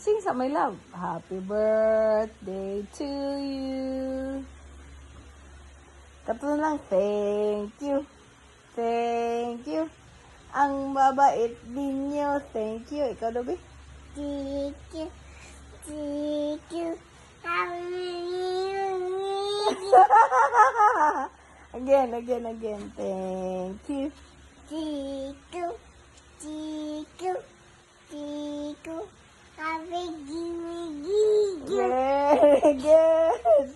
Sing sa my love. Happy birthday to you. Kato lang, thank you. Thank you. Ang babait ninyo. Thank you. Ikaw, Dobby? Thank you. Thank you. Again. Thank you. Thank you. Thank you. Thank you. Very good.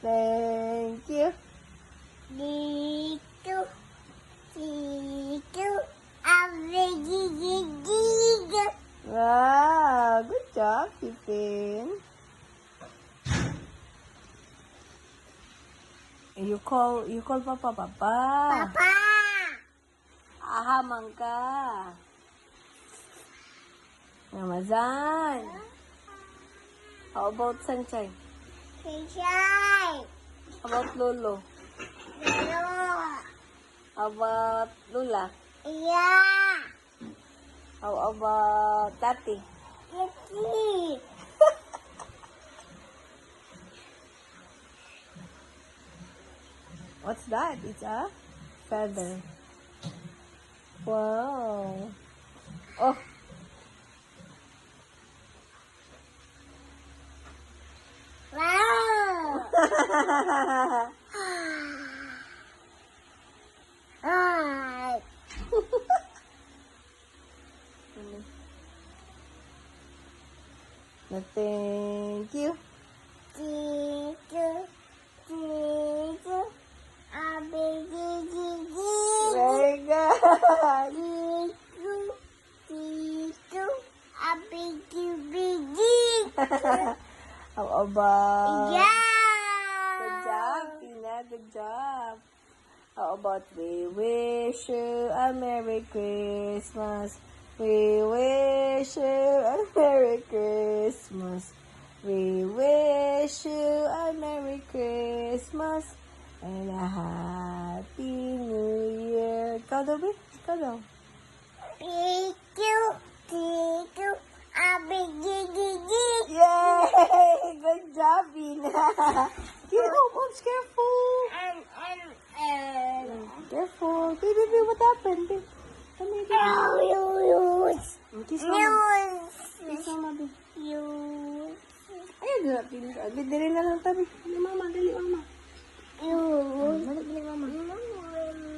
Thank you. Thank you. Thank you. Wow, good job, Pipin. You call Papa. Papa. Ahamang ka. Ramazan. How about Sanchay? Shay. How about Lolo? Hello. How about Lula? Yeah. How about Tati? Kitty. What's that? It's a feather. Wow. Oh. Wow. Right. Thank you. Thank you. Thank you. Very good. How about? Yeah. Good job, Tina. Good job. How about we wish you a Merry Christmas? We wish you a Merry Christmas. We wish you a Merry Christmas and a Happy New Year. Ikaw daw, Bi? Ikaw daw. Thank you. Thank you. Yay! Good job, Bina. Oops, careful. Careful. Baby, what happened? Baby? Come here, baby. Kiss mama. Kiss mama, baby. Ayun, dali na lang tabi. Dali, mama. Dali, mama. Dali, mama.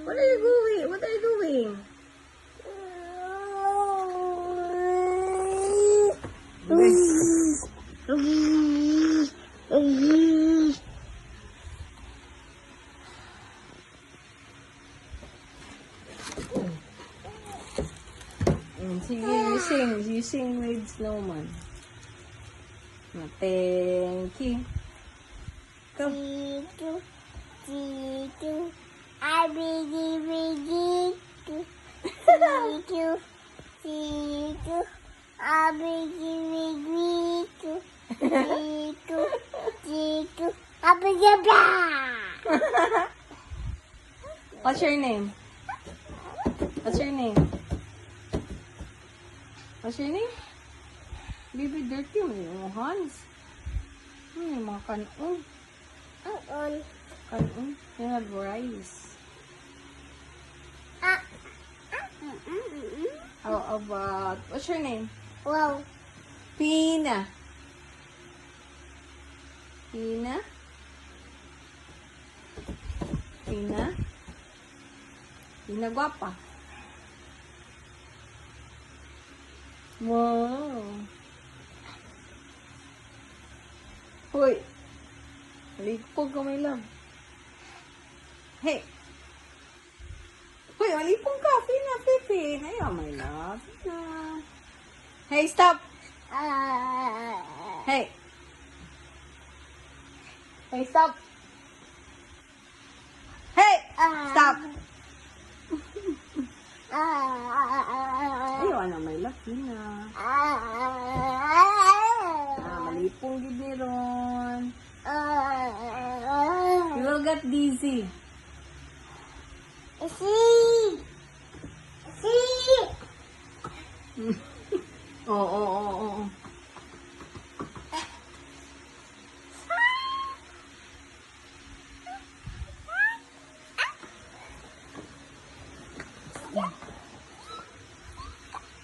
What are you doing? What are you doing? Sige, you sing with snowman. Thank you. Come. What's your name? What's your name? What's your name? Baby, dirty mo yung hands. Yung mga kanon. Kanon. You have rice. How about, what's your name? Wow. Pina. Pina? Pina? Pina guapa. Wow. Hoy. Malipog ka, my love. Hey. Hoy, malipog ka. Pina, Pipin. Ayaw, my love. Hey, stop. Hey. Hey, stop. Hey, stop. Ayaw, ano, my love. Pina. Malipong gid ni ron. You will get dizzy. See. Oo.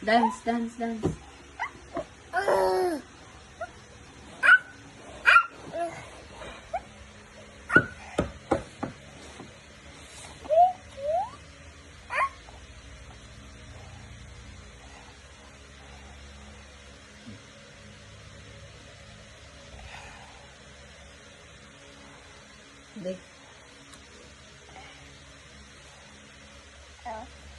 Dance, dance, dance. Hindi. Oh.